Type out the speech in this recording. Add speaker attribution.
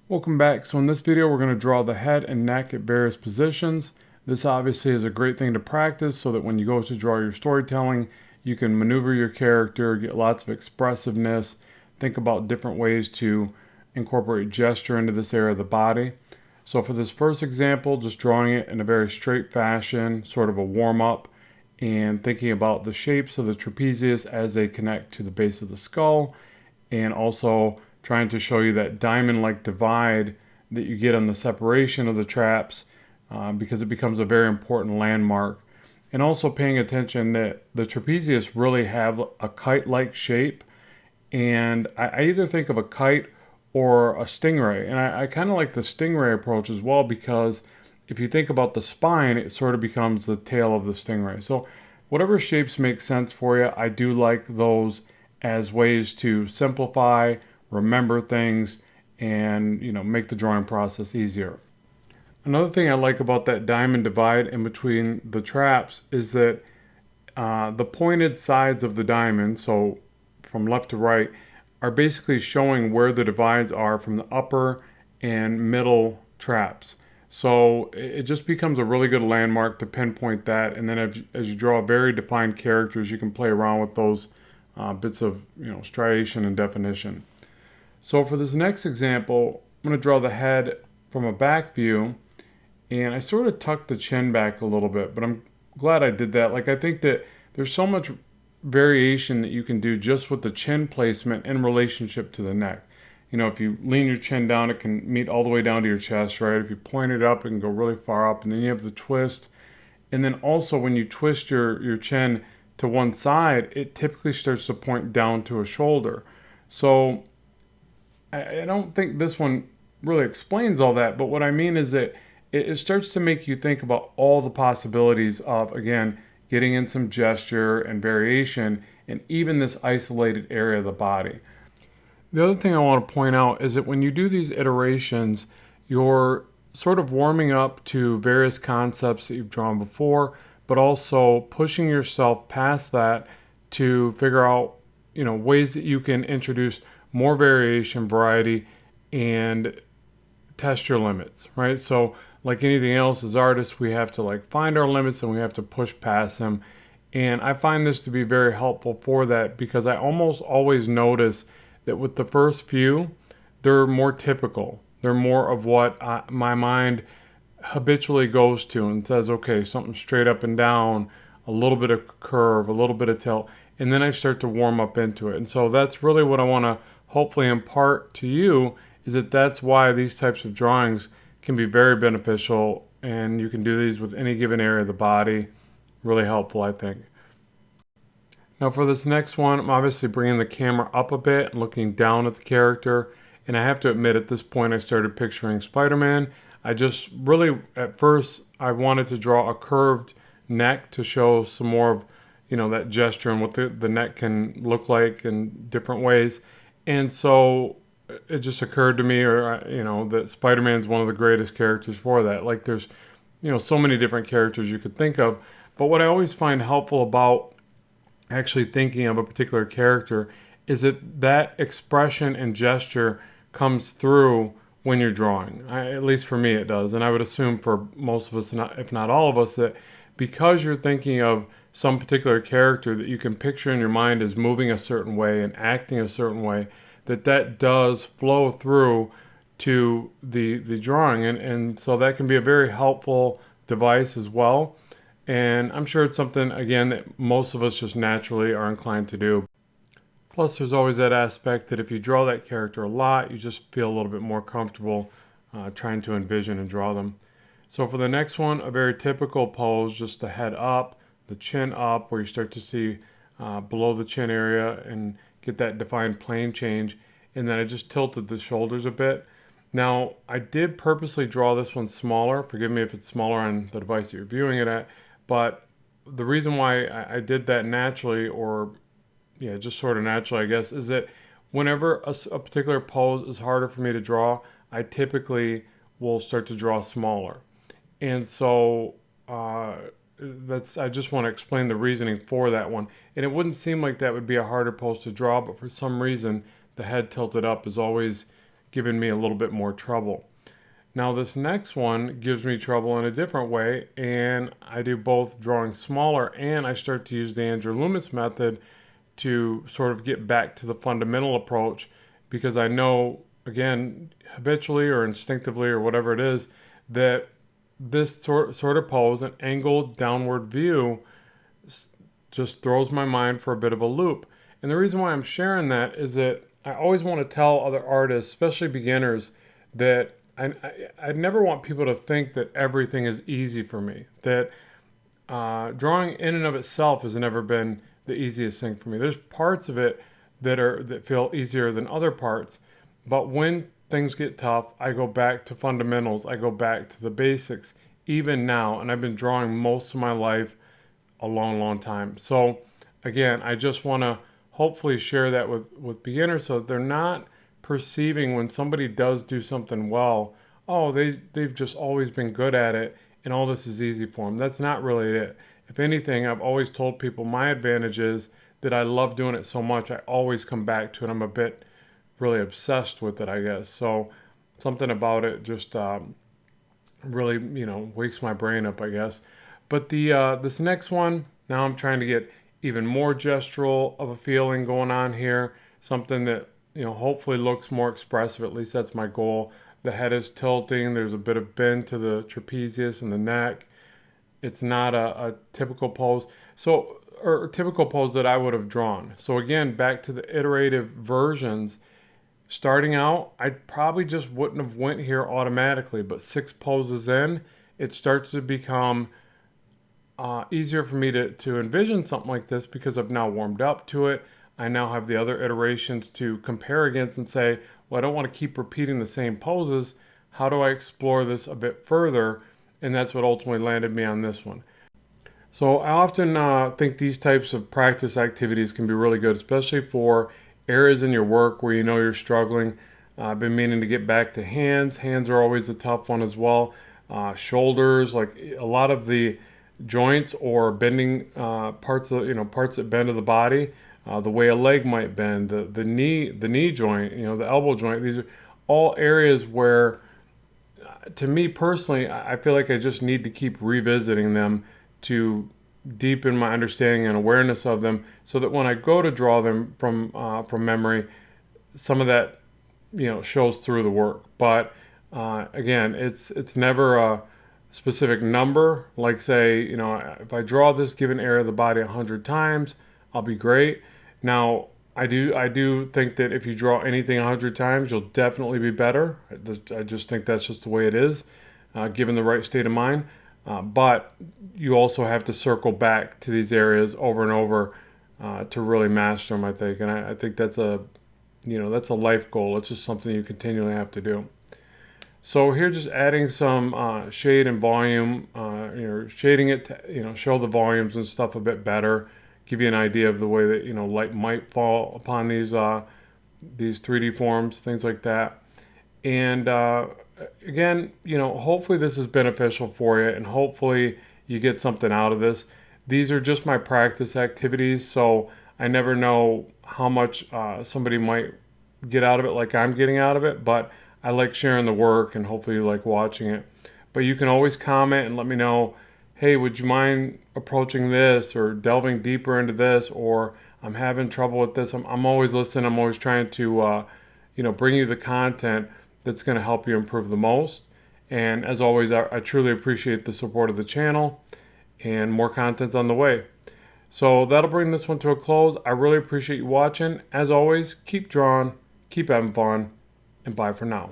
Speaker 1: Welcome back. So in this video we're going to draw the head and neck at various positions. This obviously is a great thing to practice so that when you go to draw your storytelling you can maneuver your character, get lots of expressiveness, think about different ways to incorporate gesture into this area of the body. So for this first example, just drawing it in a very straight fashion, sort of a warm-up, and thinking about the shapes of the trapezius as they connect to the base of the skull, and also trying to show you that diamond-like divide that you get on the separation of the traps, because it becomes a very important landmark. And also paying attention that the trapezius really have a kite-like shape, and I either think of a kite or a stingray, and I kind of like the stingray approach as well, because if you think about the spine, it sort of becomes the tail of the stingray. So whatever shapes make sense for you, I do like those as ways to simplify, remember things, and make the drawing process easier. Another thing I like about that diamond divide in between the traps is that the pointed sides of the diamond, so from left to right, are basically showing where the divides are from the upper and middle traps. So it just becomes a really good landmark to pinpoint that, and then as you draw very defined characters, you can play around with those bits of striation and definition. So for this next example, I'm going to draw the head from a back view, and I sort of tucked the chin back a little bit, but I'm glad I did that. I think that there's so much variation that you can do just with the chin placement in relationship to the neck. If you lean your chin down, it can meet all the way down to your chest, right? If you point it up, it can go really far up, and then you have the twist. And then also when you twist your chin to one side, it typically starts to point down to a shoulder. So I don't think this one really explains all that, but what I mean is that it starts to make you think about all the possibilities of, again, getting in some gesture and variation in even this isolated area of the body. The other thing I want to point out is that when you do these iterations, you're sort of warming up to various concepts that you've drawn before, but also pushing yourself past that to figure out, ways that you can introduce more variation, variety, and test your limits, right? So like anything else, as artists, we have to find our limits and we have to push past them. And I find this to be very helpful for that, because I almost always notice that with the first few, they're more typical. They're more of what my mind habitually goes to and says, okay, something straight up and down, a little bit of curve, a little bit of tilt, and then I start to warm up into it. And so that's really what I want to hopefully impart to you, is that that's why these types of drawings can be very beneficial, and you can do these with any given area of the body. Really helpful, I think. Now for this next one, I'm obviously bringing the camera up a bit and looking down at the character, and I have to admit at this point I started picturing Spider-Man. I just really, at first, I wanted to draw a curved neck to show some more of that gesture and what the neck can look like in different ways. And so it just occurred to me, that Spider-Man's one of the greatest characters for that. There's, so many different characters you could think of. But what I always find helpful about actually thinking of a particular character is that expression and gesture comes through when you're drawing. At least for me it does. And I would assume for most of us, if not all of us, that because you're thinking of some particular character that you can picture in your mind as moving a certain way and acting a certain way, that does flow through to the drawing. And so that can be a very helpful device as well. And I'm sure it's something, again, that most of us just naturally are inclined to do. Plus, there's always that aspect that if you draw that character a lot, you just feel a little bit more comfortable trying to envision and draw them. So for the next one, a very typical pose, just the head up, the chin up, where you start to see below the chin area and get that defined plane change. And then I just tilted the shoulders a bit. Now, I did purposely draw this one smaller. Forgive me if it's smaller on the device that you're viewing it at. But the reason why I did that naturally, or just sort of naturally, I guess, is that whenever a particular pose is harder for me to draw, I typically will start to draw smaller. And so I just want to explain the reasoning for that one. And it wouldn't seem like that would be a harder pose to draw, but for some reason, the head tilted up is always giving me a little bit more trouble. Now this next one gives me trouble in a different way, and I do both drawing smaller and I start to use the Andrew Loomis method to sort of get back to the fundamental approach, because I know, again, habitually or instinctively or whatever it is, that this sort of pose, an angled downward view, just throws my mind for a bit of a loop. And the reason why I'm sharing that is that I always want to tell other artists, especially beginners, that I never want people to think that everything is easy for me. That drawing in and of itself has never been the easiest thing for me. There's parts of it that feel easier than other parts. But when things get tough, I go back to fundamentals. I go back to the basics, even now. And I've been drawing most of my life, a long, long time. So again, I just want to hopefully share that with beginners so that they're not perceiving when somebody does do something well, oh, they've just always been good at it and all this is easy for them. That's not really it. If anything, I've always told people my advantage is that I love doing it so much, I always come back to it. I'm a bit really obsessed with it, I guess. So something about it just really, wakes my brain up, I guess. But this next one, now I'm trying to get even more gestural of a feeling going on here, something that hopefully looks more expressive. At least that's my goal. The head is tilting. There's a bit of bend to the trapezius and the neck. It's not a typical pose. Or typical pose that I would have drawn. So again, back to the iterative versions. Starting out, I probably just wouldn't have went here automatically, but 6 poses in, it starts to become easier for me to envision something like this because I've now warmed up to it. I now have the other iterations to compare against and say, well, I don't want to keep repeating the same poses. How do I explore this a bit further? And that's what ultimately landed me on this one. So I often think these types of practice activities can be really good, especially for areas in your work where you're struggling. I've been meaning to get back to hands. Hands are always a tough one as well. Shoulders, like a lot of the joints or bending parts that bend to the body. The way a leg might bend, the knee joint, the elbow joint. These are all areas where, to me personally, I feel like I just need to keep revisiting them to deepen my understanding and awareness of them, so that when I go to draw them from memory, some of that shows through the work. But again, it's never a specific number. Like say, if I draw this given area of the body 100 times, I'll be great. Now, I do think that if you draw anything 100 times, you'll definitely be better. I just think that's just the way it is, given the right state of mind. But you also have to circle back to these areas over and over to really master them, I think. And I think that's that's a life goal. It's just something you continually have to do. So here, just adding some shade and volume, shading it to, show the volumes and stuff a bit better. Give you an idea of the way that light might fall upon these 3D forms, things like that. And again, hopefully this is beneficial for you, and hopefully you get something out of this. These are just my practice activities, so I never know how much somebody might get out of it like I'm getting out of it, but I like sharing the work, and hopefully you like watching it. But you can always comment and let me know, hey, would you mind approaching this or delving deeper into this, or I'm having trouble with this. I'm always listening. I'm always trying to bring you the content that's going to help you improve the most. And as always, I truly appreciate the support of the channel, and more content's on the way. So that'll bring this one to a close. I really appreciate you watching. As always, keep drawing, keep having fun, and bye for now.